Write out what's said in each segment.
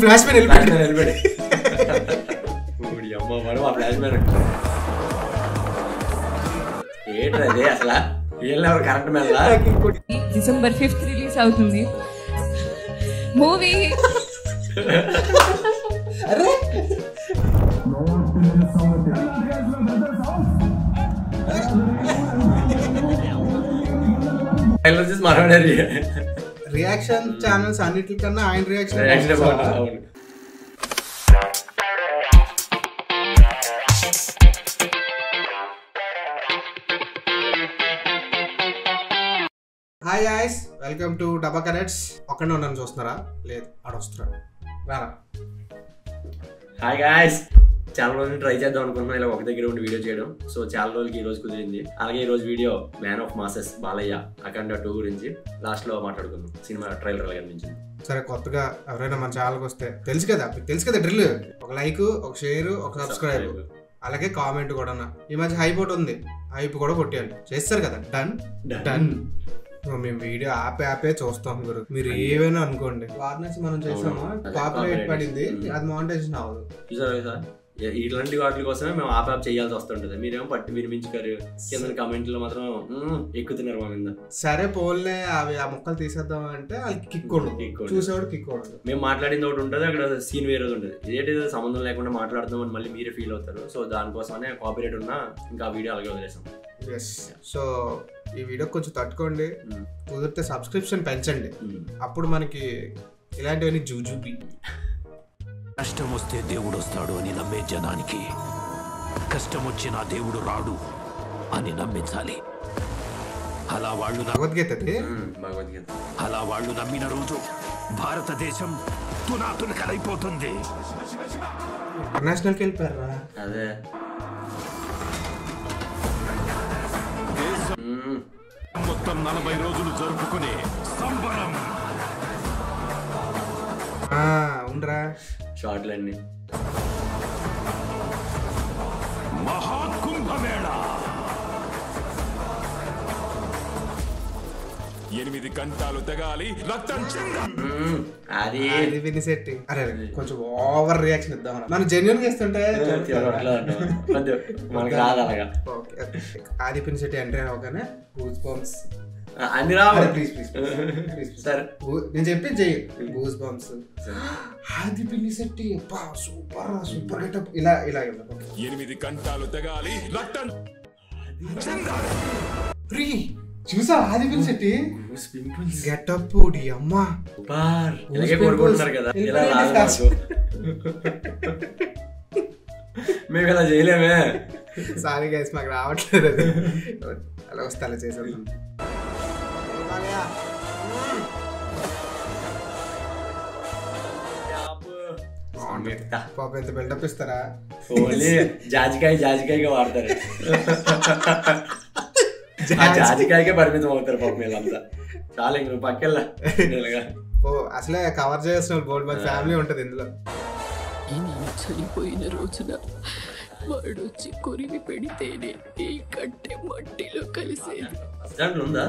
Flash man వెళ్ళిపోయాడు అమ్మ వాడు ఆ ఫ్లాష్ మ్యాన్ ఏంటది అసలు వీళ్ళెవరు current man December 5th release అవుతుంది మూవీ. రియాక్షన్ ఛానల్స్ అన్నిటికన్నా ఆయన reaction. Hi guys, welcome to డబ్బా కనెక్ట్స్. ఒక్కడే ఉన్నాను, చూస్తున్నారా? లేదు, ఆడొస్తున్నాడు, రారా. హాయ్ గాయ్స్, చాలా రోజులు ట్రై చేద్దాం అనుకున్నాం ఇలా ఒక దగ్గర ఉండి వీడియో చేయడం. సో చాలా రోజులకి ఈ రోజు కుదిరింది. అలాగే ఈ రోజు video man of masses Balayya Akhanda 2 గురించి లాస్ట్ లో మాట్లాడుకుందాం. సినిమా ట్రైలర్ గా కనిపించింది. సరే, కొత్తగా ఎవరైనా మన ఛానల్కి వస్తే తెలుసు కదా డ్రిల్. ఒక లైక్, ఒక షేర్, ఒక సబ్స్క్రైబ్, అలాగే కామెంట్ కూడా. ఈ మధ్య హైప్ ఒకటి ఉంది, హైప్ కూడా కొట్టేయండి. చేస్తారు కదా, డన్ డన్. మేము వీడియో ఆపే చూస్తాం గురు, మీరు ఏమైనా అనుకోండి. వారణాసి మనం చేసామా, కాపీరైట్ పడింది, అది మానిటైజేషన్ అవ్వదు. ఇలాంటి వాటి కోసమే మేము ఆప్ చేయాల్సి వస్తుంటది. మీరేమో పట్టి వినిపించుకోరు, కింద కామెంట్లో మాత్రం ఎక్కుతున్నారు మా మీద. సరే పోన్లే, అవి ఆ ముక్కలు తీసేద్దాం అంటే వాళ్ళకి కిక్ ఉండదు, చూసేవాడు కిక్ ఉండదు. మేము మాట్లాడింది ఒకటి ఉంటుంది, అక్కడ సీన్ వేరేది ఉంటుంది. ఇదేంటి సంబంధం లేకుండా మాట్లాడుతున్నాం అని మళ్ళీ మీరే ఫీల్ అవుతారు. సో దానికోసమే కాపీరైట్ ఉన్నా ఇంకా ఆ వీడియో అలాగే వదిలేసాం. సో ఈ వీడియో కొంచెం తట్టుకోండి, కుదిరితే సబ్స్క్రిప్షన్ పెంచండి. అప్పుడు మనకి ఇలాంటివన్నీ జూజూబీ. కష్టం వస్తే దేవుడు వస్తాడు అని నమ్మే జనానికి కష్టం వచ్చినా దేవుడు రాడు అని నమ్మించాలి. అలా వాళ్ళు అలా వాళ్ళు నమ్మిన రోజు భారతదేశం తునాతునకలైపోతుంది. ఇంటర్నేషనల్కి వెళ్ళిపోయారా? అదే మొత్తం 40 రోజులు జరుపుకునే సంబరం. ఉండరా షార్ట్లన్నీ మహాకుంభమేళా 8 గంటలు తెగాలి, రక్తం అది వినిసెట్టి. అరే కొంచెం ఓవర్ రియాక్షన్ ఇద్దాం, మనం జెన్యున్ గా ఇస్తుంటే మనకి రాదు అలాగా. ఆది పినిసెట్టి ఎంట్రీ అవగానే గూస్ బంప్స్ అన్ని రావాలి. సరే నేను చెప్పి చెయ్యి. గూస్ బంప్స్, ఆది పినిసెట్టి సూపర్ సూపర్ గెటప్, ఇలా 8 గంటలు తెగాలి, రక్తం చూసా ఆది పినిసెట్టి గెటప్ అమ్మా కోరుకుంటున్నారు కదా. మేము ఇలా చేయలేమే. సారీ గైస్, మాకు రావట్లేదు అది. అలా వస్తే అలా చేసేద్దాం. పాప ఎంత బిల్డప్ ఇస్తారా? ఓన్లీ జాజికాయగా వాడతారు. జాజికాయకే పరిమితం అవుతారు పాప వీళ్ళంతా. చాలా ఇంక పక్కెళ్ళా అసలే కవర్ చేసిన బోల్డ్ మంది ఫ్యామిలీ ఉంటది ఇందులో. నేను చనిపోయిన రోజున వాడు వచ్చి కొరివి పెడితేనే ఈ కట్టె మట్టిలో కలిసేది. ఉందా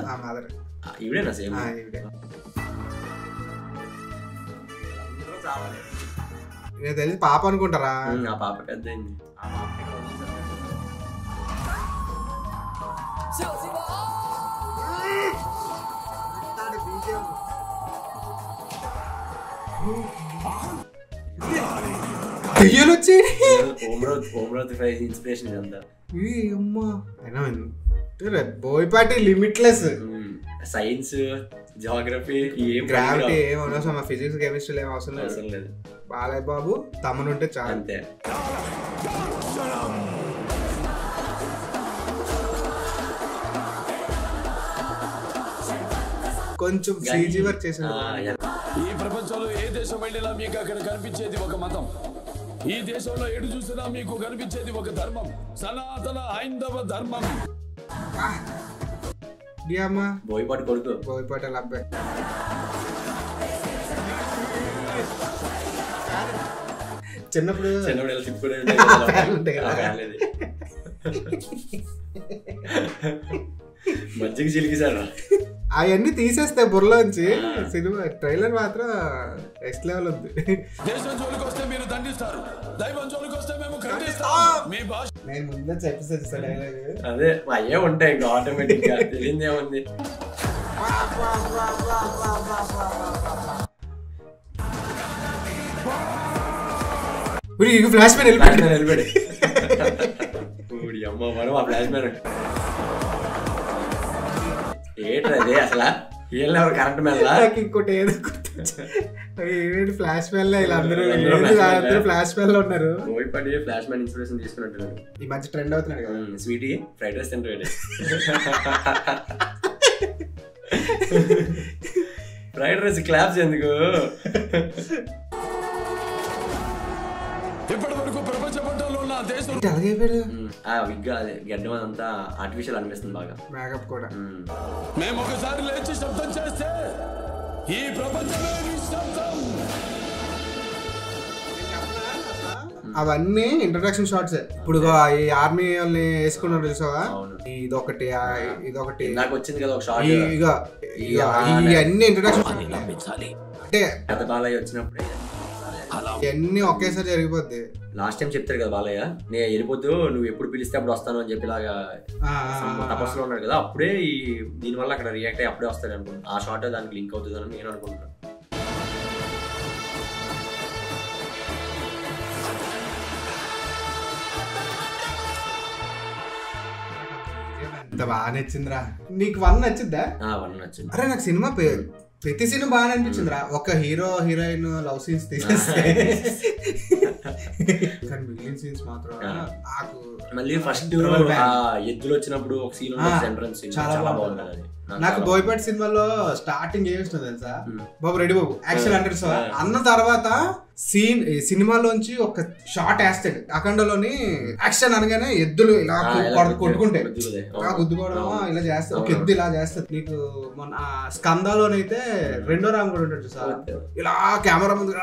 ఈవిడేనా? సేమ్ నేను తెలిసి పాప అనుకుంటారా? ఆ పాప పెద్దయింది. ఇన్స్పిరేషన్ ఇదంతా. Boyapati limitless. Science, Geography, gravity ఏం అవసరం, ఫిజిక్స్ కెమిస్ట్రీ ఏం అవసరం లేదు. బాలయ్య బాబు తమనుంటే చాలు. అంతే. కొంచెం సీజీ వర్క్ చేసాను. ఈ ప్రపంచంలో ఏ దేశం వెళ్ళినా మీకు అక్కడ కనిపించేది ఒక మతం. ఈ దేశంలో ఎటు చూసినా మీకు కనిపించేది ఒక ధర్మం, సనాతన హైందవ ధర్మం. బోయపాటి కొడుకు, బోయపాటి వాళ్ళ అబ్బాయి. చిన్నప్పుడు మజ్జిగ చిలికిసారా? అవన్నీ తీసేస్తే బుర్రలోంచి సినిమా ట్రైలర్ మాత్రం నెక్స్ట్ లెవెల్ ఉంది. దేశం జోలికి వస్తే మీరు దండిస్తారు, దైవం జోలికి వస్తే మేము ఖండిస్తాం. మీ భాష నేను ముందే చెప్పేసి డైలాగ్ అదే అయ్యే ఉంటాయి ఇంకా ఆటోమేటిక్ గా తెలియదేముంది. ఫ్లాష్ మ్యాన్ వెళ్ళిపోయాడు అమ్మ మనం ఆ ఫ్లాష్ మ్యాన్ ఏంటది అసలు వీళ్ళు ఎవరు కరెంట్ మ్యాన్ ఇంకోటి ఏదో ఏమిటి ఫ్లాష్ మ్యాన్ ఇలా అందరూ ఫ్లాష్ మ్యాన్ లో ఉన్నారు. బోయపాటి ఫ్లాష్ మ్యాన్ ఇన్స్పిరేషన్ తీసుకున్నట్టున్నాడు. ఈ మధ్య ట్రెండ్ అవుతున్నాడు కదా స్వీటీ ఫ్రైడ్ రైస్ తింటాడు. ఫ్రైడ్ రైస్ క్లాప్స్ ఎందుకు? ఇప్పటి వరకు ప్రపంచ పట్టణంలో ఉన్న దేశం విగ్గా అదే గడ్డం అంతా ఆర్టిఫిషియల్ అనిపిస్తుంది బాగా. మేకప్ కూడా మేము ఒకసారి లేచి శబ్దం చేస్తే ఈ ప్రపంచమే నిశ్శబ్దం. అవన్నీ ఇంట్రడక్షన్ షార్ట్స్. ఇప్పుడు ఈ ఆర్మీ వాళ్ళని వేసుకున్నారు చూసావా, ఇదొకటి ఇదొకటి నాకు వచ్చింది కదా ఒక షార్ట్. ఇవన్నీ ఇంట్రడక్షన్ అంటే కథ బాలయ్య వచ్చినప్పుడే ఇవన్నీ ఒకేసారి జరిగిపోద్ది. లాస్ట్ టైం చెప్తారు కదా బాలయ్య, నేను వెళ్ళిపోద్దు నువ్వు ఎప్పుడు పిలిస్తే అప్పుడు వస్తాను అని చెప్పిలాగా తపస్సులో ఉన్నాడు కదా, అప్పుడే ఈ దీనివల్ల అక్కడ రియాక్ట్ అయ్యి అప్పుడే వస్తాడు అనుకుంటున్నాను. ఆ షార్ట్ దానికి లింక్ అవుతుందని నేను అనుకుంటున్నాను. ఎంత బాగా నచ్చిందిరా. నీకు 1 నచ్చిందా? 1 నచ్చింది. అరే నాకు సినిమా ప్రతి సినిమా బాగా అనిపించిందిరా. ఒక హీరో హీరోయిన్ లవ్ సీన్స్ తీసేస్తే కానీ మిగిలిన సీన్స్ మాత్రం నాకు మళ్ళీ ఫస్ట్ ఎద్దులు వచ్చినప్పుడు ఒక సీన్ ఎంట్రన్స్ చాలా బాగుంటుంది. నాకు బోయపాటి సినిమాలో స్టార్టింగ్ ఏమి ఇష్టం తెలుసా, బాబు రెడీ బాబు యాక్షన్ అంటే అన్న తర్వాత సినిమాలోంచి ఒక షాట్ వేస్తాడు. అఖండలోని యాక్షన్ అనగానే ఎద్దులు ఇలా కొట్టుకుంటాయి, ఇలా గుద్దుకోవడం ఇలా చేస్తారు, ఒక ఎద్దు ఇలా చేస్తారు. నీకు మన స్కందాలోనైతే రెండో రామ్ కూడా ఉంటాడు చూసా, ఇలా కెమెరా ముందు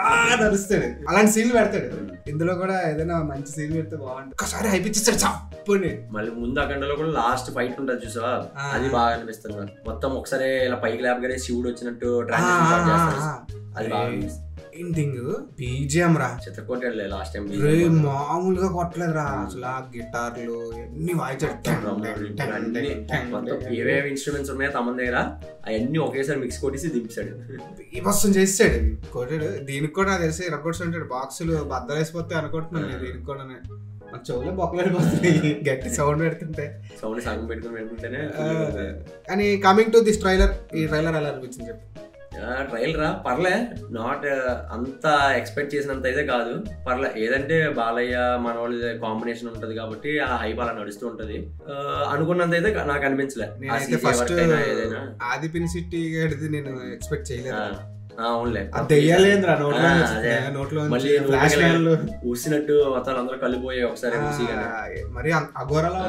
నడుస్తాడు, అలాంటి సీన్లు పెడతాడు. ఇందులో కూడా ఏదైనా మంచి సీన్ పెడితే బాగుంటుంది. ఒకసారి అయిపించేస్తాడు చప్పుని. మళ్ళీ ముందు అఖండలో కూడా లాస్ట్ ఫైట్ ఉంటుంది చూసా, అది బాగా అనిపిస్తుంది. మొత్తం ఒకసారి ఇలా పైకి లేపగానే శివుడు వచ్చినట్టు అది బాగా బీజిఎం రా చిత్రకోట లాస్ట్ టైం మామూలుగా కొట్టలేదు రా అసలు. గిటార్లు ఎన్ని వాయించాడు, ఏవేవి ఇన్స్ట్రుమెంట్స్ ఉన్నాయో తమ దగ్గర అవన్నీ ఒకేసారి మిక్స్ కొట్టేసి దింపాడు, బీభత్సం చేసాడు. కొట్టాడు. దీనికి కూడా తెలిసి రికార్డ్స్ ఉంటాడు, బాక్సులు బద్దలేసిపోతే అనుకుంటున్నాను. దీనికి కూడా చెవులో బొక్కలాడిపోతున్నాయి గట్టి సౌండ్ పెడుతుంటే, సౌండ్ సగం పెట్టుకుని పెట్టుకుంటేనే. కానీ కమింగ్ టు దిస్ ట్రైలర్, ఈ ట్రైలర్ ఎలా అనిపించింది చెప్పు. ట్రైలర్ రా పర్లే, నాట్ అంత ఎక్స్పెక్ట్ చేసినంత అయితే కాదు, పర్లే. ఏదంటే బాలయ్య మనవాళ్ళ కాంబినేషన్ ఉంటది కాబట్టి ఆ హైప్ అలా నడుస్తూ ఉంటది. అనుకున్నంత అయితే నాకు అనిపించలే. ఫస్ట్ ఆదిపిని సిటీ నేను ఎక్స్పెక్ట్ చేయలేదు. అవునులే ఊసినట్టు మొత్తాలు అందరూ కలిపోయి ఒకసారి మరి అఘోరలా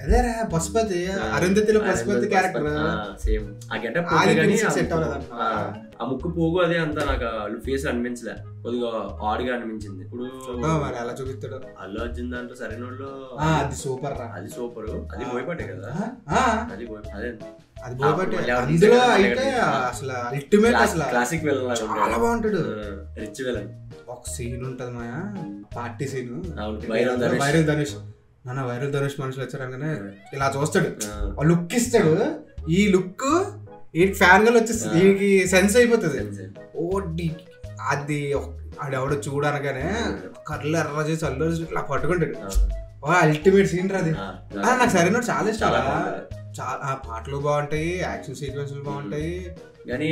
అదేరా పశుపతి, అరుంధతిలో పశుపతి క్యారెక్టర్ సేమ్. ఆ గెటప్ ఆ ముక్కు పోగు అదే అంతా నాకు ఫేస్ అనిపించలే, కొద్దిగా ఆడ్గా అనిపించింది. ఇప్పుడు మరి అలా చూపిస్తాడు అల్లు అర్జున్ దాంట్లో సరైన వాళ్ళు అది సూపర్ రా, అది సూపర్. అది బోయపాటే కదా, అది అదే అది బోయపాటే. అందులో అయితే అసలు అల్టిమేట్, అసలు క్లాసిక్ విలన్ చాలా బాగుంటాడు. Rich villain. ఒక సీన్ ఉంటది మాయా, పార్టీ సీన్, వైరల్ ధనుష్ నాన్న వైరల్ ధనుష్ మనుషులు వచ్చారనగానే ఇలా చూస్తాడు, లుక్ ఇస్తాడు. ఈ లుక్ ఈ ఫ్యాన్ గా వచ్చేస్తుంది, దీనికి సెన్స్ అయిపోతుంది. ఓడి అది ఆడెవడో చూడనగానే కర్రలు ఎర్ర చేసి అల్లు ఇలా పట్టుకుంటాడు. అల్టిమేట్ సీన్ రా అది. నాకు సరైన చాలా ఇష్టం. చాలా పాటలు బాగుంటాయి, యాక్షన్ సీక్వెన్స్లు బాగుంటాయి. కానీ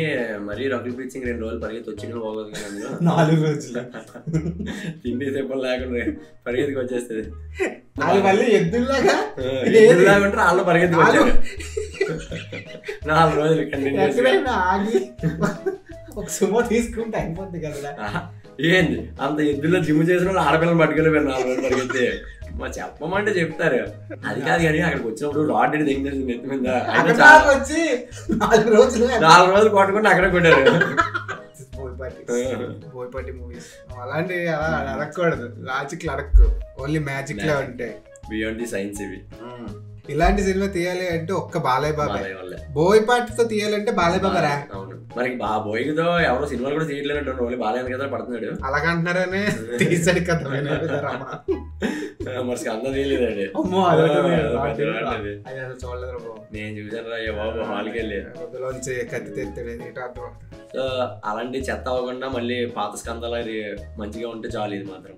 మరి రకుల్ప్రీత్ సింగ్ 2 రోజులు పరిగెత్తి వచ్చిన పోగదు కానీ అందులో 4 రోజులు తిండి దెబ్బలు లేకుండా పరిగెత్తికి వచ్చేస్తుంది. మళ్ళీ ఎద్దుల్లాగా ఉంటే వాళ్ళు పరిగెత్తి 4 రోజులు ఎక్కడైనా ఆగి ఒక సుమో తీసుకుంటే అయిపోద్ది కదా. ఏంది అంత ఎద్దుల్లో జిమ్ చేసిన వాళ్ళు ఆడపిల్లలు పట్టుకెళ్ళిపోయారు 4 రోజులు పరిగెత్తి. మా చెప్పమంటే చెప్తారు, అది కాదు. కానీ అక్కడికి వచ్చినప్పుడు రాడ్ నెత్తి మీద వచ్చి 4 రోజులు కొట్టుకుంటే అక్కడ కొట్టారు. బోయపాటి మూవీస్ అలాంటి అలా అడగకూడదు, లాజిక్ అడక్కు, ఓన్లీ మ్యాజిక్ లో ఉంటాయి, బియాండ్ ది సైన్స్ ఇవి. ఇలాంటి సినిమా తీయాలి అంటే ఒక్క బాలయ్య బాబాయ్, బోయపాటితో తీయాలంటే బాలయ్య బాబా రా. అవును, మరి బోయ్తో ఎవరో సినిమాలు కూడా తీయట్లేదు, ఓన్లీ బాలయ్య కదా పడుతున్నాడు. అలాగంటున్నారనే తీసాడు కదా. మరి స్కంద తీయలేదండి. చూడలేదు నేను చూసాను రా బాబు, హాల్కి వెళ్ళి కత్తి తెస్తాడు. సో అలాంటి చెత్త అవ్వకుండా మళ్ళీ పాత స్కందాలు అది మంచిగా ఉంటే చాలు. ఇది మాత్రం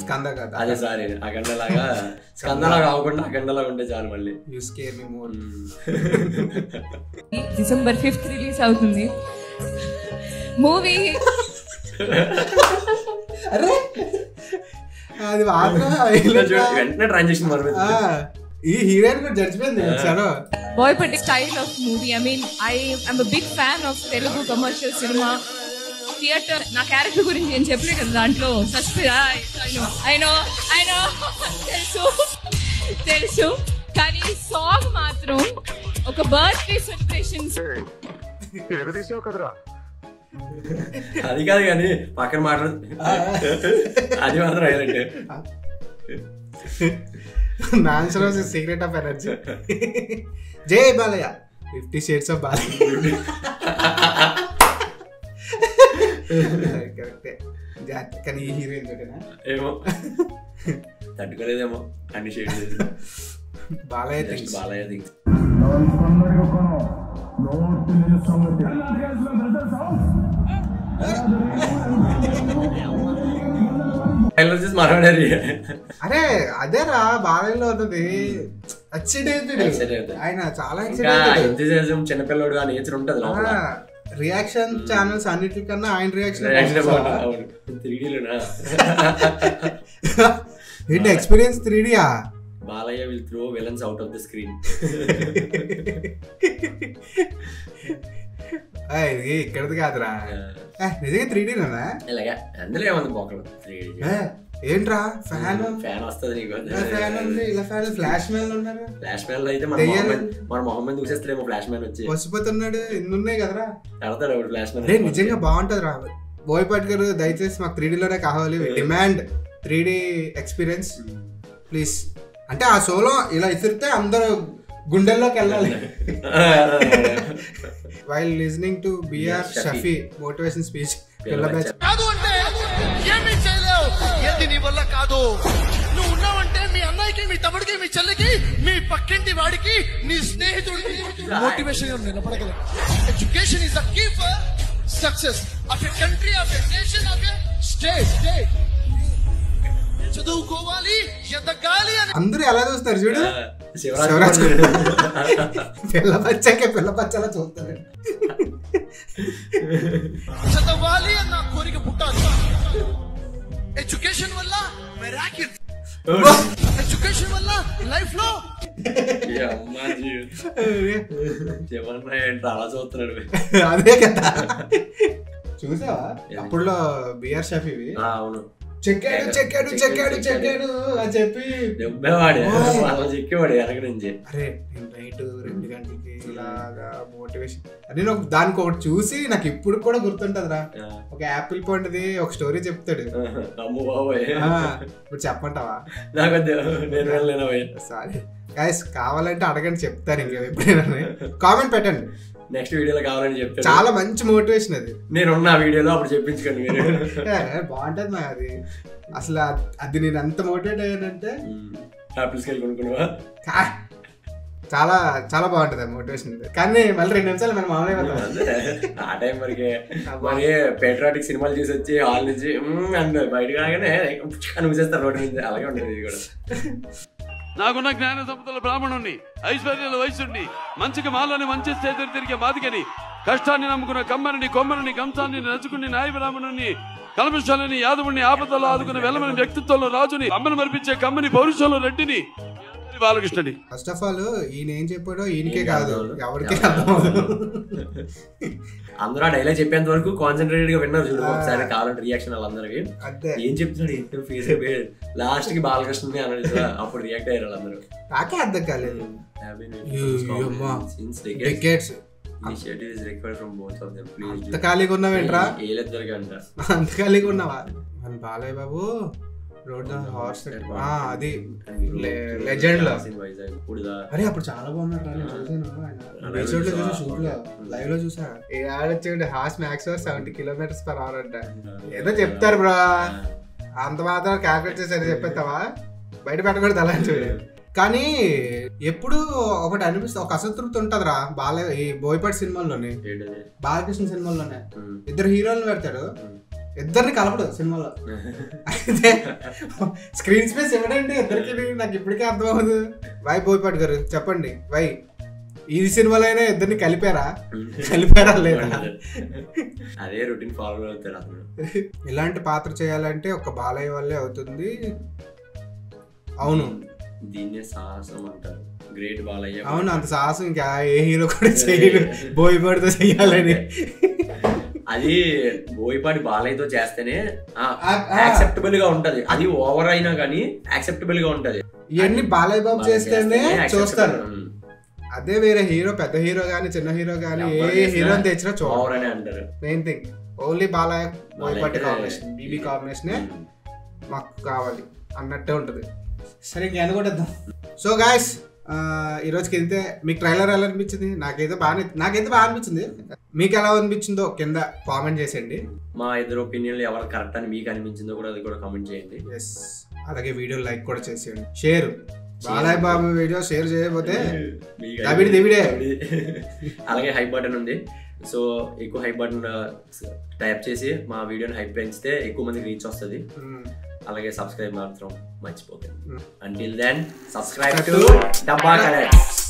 స్కంద కదా, అదే సారీ అఖండలాగా స్కందలాగా అవ్వకుండా అఖండలాగా ఉంటే చాలు. మళ్ళీ December 5th రిలీజ్ అవుతుంది మూవీ. అది వెంటనే ట్రాన్సాక్షన్ మరి ఈ హీరోయిన్ కూడా జడ్జిపోయింది. Boyapati style of movie. I mean I am a big fan of Telugu commercial cinema. Theatre నా క్యారెక్టర్ గురించి నేను చెప్పలే కదా దాంట్లో. తెలుసు కానీ సాంగ్ మాత్రం ఒక బర్త్డే సెలబ్రేషన్స్. అది కాదు కానీ పక్కన మాట్లాడు, అది మాత్రం హైలైట్. Secret of energy. జై బాలయ్య, 50 Shades of బాలయ్య. కరెక్టే. కానీ ఈ హీరోయిన్ తోటేనా ఏమో తట్టుకోలేదేమో అన్ని షేడ్స్. బాలయ్య థింగ్స్. అరే అదేరా బాలయ్యలో అవుతుంది. ఆయన చాలా చిన్నపిల్లడు ఆ నేచర్ ఉంటది. రియాక్షన్ ఛానల్స్ అన్నిటికన్నా ఆయన రియాక్షన్ ఏంటి ఎక్స్పీరియన్స్ 3Dయా? Balayya will throw villains out of the screen. ఇది ఇక్కడది కాదురా, నిజంగా 3Dనా? ఇలాగా అందులో ఏమంది పోకలు. ఏంట్రా ఫ్యాన్ వస్తుంది నీకు? ఇలా ఫ్యాన్ ఫ్లాష్ మ్యాన్ ఉన్నారు. ఫ్లాష్ మ్యాన్ అయితే మన మొహమ్మద్ చూసేస్తారేమో. ఫ్లాష్ మ్యాన్ వచ్చి వసిపోతున్నాడు. ఎన్ని ఉన్నాయి కదరా, కడతాడు ఫ్లాష్ మ్యాన్. నిజంగా బాగుంటది రా. బోయపాటి గారు దయచేసి మాకు 3Dలోనే కావాలి. Demand 3D experience please. అంటే ఆ షోలో ఇలా ఇసిరితే అందరూ గుండెల్లోకి వెళ్ళాలి. While listening to BR Shafi motivation speech. పిల్ల బ్యాచ్ నీ వల్ల కాదు. నువ్వు ఉన్నావంటే మీ అన్నయ్యకి, మీ తమ్ముడికి, మీ చెల్లికి, మీ పక్కింటి వాడికి, నీ స్నేహితుడికి మోటివేషన్ నిలబడగలరు. Education is the key for success of a country, of a nation, of a state. చదువుకోవాలి, ఎదగాలి అని అందరూ ఎలా చూస్తారు చూడు. పిల్ల బచ్చాకే పిల్ల బచ్చలా చూస్తారు. చదవాలి అన్న కోరిక పుట్టాలి. ఎడ్యుకేషన్ వల్ల మిరాకిల్, ఎడ్యుకేషన్ వల్ల లైఫ్ లో అలా చూస్తున్నాడు. అదే కదా చూసావా అప్పుడులో బిఆర్ షఫీవి? అవును, చెక్కాడు చెక్కాడు చెక్కాడు చెక్కాడు అని చెప్పి దెబ్బేవాడు, చెక్కేవాడు వెనక నుంచి. అరే నేను నైట్ 2 గంటలకి ఇలాగా మోటివేషన్ అని దానికి ఒకటి చూసి నాకు ఇప్పుడు కూడా గుర్తుంటది రా. ఒక యాపిల్ పండుది ఒక స్టోరీ చెప్తాడు. ఇప్పుడు చెప్పంటావా? సారీ గైస్, కావాలంటే అడగండి, చెప్తాను. ఇంకా ఎప్పుడైనా కామెంట్ పెట్టండి. నెక్స్ట్ వీడియోలో కావాలని చెప్తాను. చాలా మంచి మోటివేషన్ అది. నేనున్న వీడియోలో అప్పుడు చెప్పించుకోండి మీరు. బాగుంటది నా అది. అసలు అది నేను ఎంత మోటివేట్ అయ్యానంటే ఆపిల్స్కి వెళ్ళి కొనుక్కున్నావా? చాలా చాలా బాగుంటది మోటివేషన్. కానీ మళ్ళీ 2 నిమిషాలు మనం మామూలుగా ఆ టైం వరకే. మరి పేట్రాటిక్ సినిమాలు చూసి వచ్చి హాల్ నుంచి అంటే బయటకు రాగానే చూసేస్తారు రోడ్డు నుంచి. అలాగే ఉంటుంది ఇది కూడా. నాకున్న జ్ఞాన సంపదల బ్రాహ్మణుణ్ణి, ఐశ్వర్యాల వయసుని, మంచికి మాలని మంచి చేతులు తిరిగే బాధికని, కష్టాన్ని నమ్ముకున్న కమ్మరిని, కొమ్మరిని, కంసాన్ని నచ్చుకుని, నాయ బ్రాహ్మణుని, కల్మశాలని, యాదవుని, ఆపదలో ఆదుకున్న వెలమని, వ్యక్తిత్వంలో రాజుని, అమ్మను మరిపించే కమ్మని, పౌరుషంలో రెడ్డిని, బాలకృష్ణని. ఫస్ట్ ఆఫ్ ఆల్ ఈయన ఏం చెప్పాడో ఈయనకే కాదు ఎవరికే అర్థం. అందరూ ఆ డైలాగ్ చెప్పేంత వరకు కాన్సన్ట్రేటెడ్ గా విన్నారు చూడు. ఒకసారి కావాలంటే రియాక్షన్ వాళ్ళందరికీ ఏం చెప్తున్నాడు ఫేస్ లాస్ట్ కి బాలకృష్ణ అన్నాడు. అప్పుడు రియాక్ట్ అయ్యారు వాళ్ళందరూ. నాకే అర్థం కాలేదు. అంత ఖాళీగా ఉన్నావేంట్రా? అంత ఖాళీగా ఉన్నావా? మన Balayya Babu road the horse అది లెజెండ్ లో. అరే అప్పుడు చాలా బాగున్నారు షూట్ లో లైవ్ లో చూసా. ఆడొచ్చేయండి హార్స్ మ్యాక్స్ 70 km/h అంట. ఏదో చెప్తారు బ్రో, అంత మాత్రం క్యాల్కులేట్ చేసి చెప్పేస్తావా? బయట పెట్టకూడదు అలాంటివి. కానీ ఎప్పుడు ఒకటి అనిపిస్తుంది, ఒక అసంతృప్తి ఉంటదిరా బాలయ్య ఈ బోయపాటి సినిమాల్లోనే, బాలకృష్ణ సినిమాల్లోనే ఇద్దరు హీరోలను పెడతాడు, ఇద్దరిని కలపడు సినిమాలో. అయితే స్క్రీన్ స్పేస్ ఇవ్వడండి ఇద్దరికి. నాకు ఇప్పటికే అర్థం అవ్వదు. వై బోయపాటి గారు చెప్పండి, వై ఈ సినిమాలో అయినా ఇద్దరిని కలిపారా లేదా? అదే రొటీన్ ఫాలో అవుతారు అతను. ఇలాంటి పాత్ర చేయాలంటే ఒక బాలయ్య వల్లే అవుతుంది. అవును, దీన్నే సాహసం అంటారు. గ్రేట్ బాలయ్య. అవును, అంత సాహసం ఇంకా ఏ హీరో కూడా చేయడు బోయపాటితో చెయ్యాలని. అది బోయపాటి బాలయ్యతో చేస్తేనే యాక్సెప్టబుల్ గా ఉంటది. అది ఓవర్ అయినా కానీ యాక్సెప్టబుల్ గా ఉంటది. ఇవన్నీ బాలయ్య బాబు చేస్తేనే చూస్తారు. అదే వేరే హీరో, పెద్ద హీరో గానీ చిన్న హీరో గానీ ఏ హీరో తెచ్చినా ఓవర్ అని అంటారు. Main thing only Balayya Boyapati combination, BB కాంబినేషనే మాకు కావాలి అన్నట్టే ఉంటది. సరే ఇంక అనుకుంటాం. సో గాయస్ ఈరోజుకి వెళ్తే మీకు ట్రైలర్ ఎలా అనిపించింది? నాకైతే బాగా అనిపించింది. మీకు ఎలా అనిపించిందో కింద కామెంట్ చేసేయండి. మా ఇద్దరు ఒపీనియన్లు ఎవరు కరెక్ట్ అని మీకు అనిపించిందో కూడా అది కూడా కామెంట్ చేయండి. ఎస్, అలాగే వీడియో లైక్ కూడా చేసేయండి. Share Balayya Babu video share చేయకపోతే దబిడే. అలాగే హైప్ బటన్ ఉంది. సో ఎక్కువ హైప్ బటన్ టైప్ చేసి మా వీడియోని హైప్ పెంచితే ఎక్కువ మందికి రీచ్ వస్తుంది. అలాగే సబ్స్క్రైబ్ మాత్రం మర్చిపోకండి. Until then, subscribe to Dabba Connects.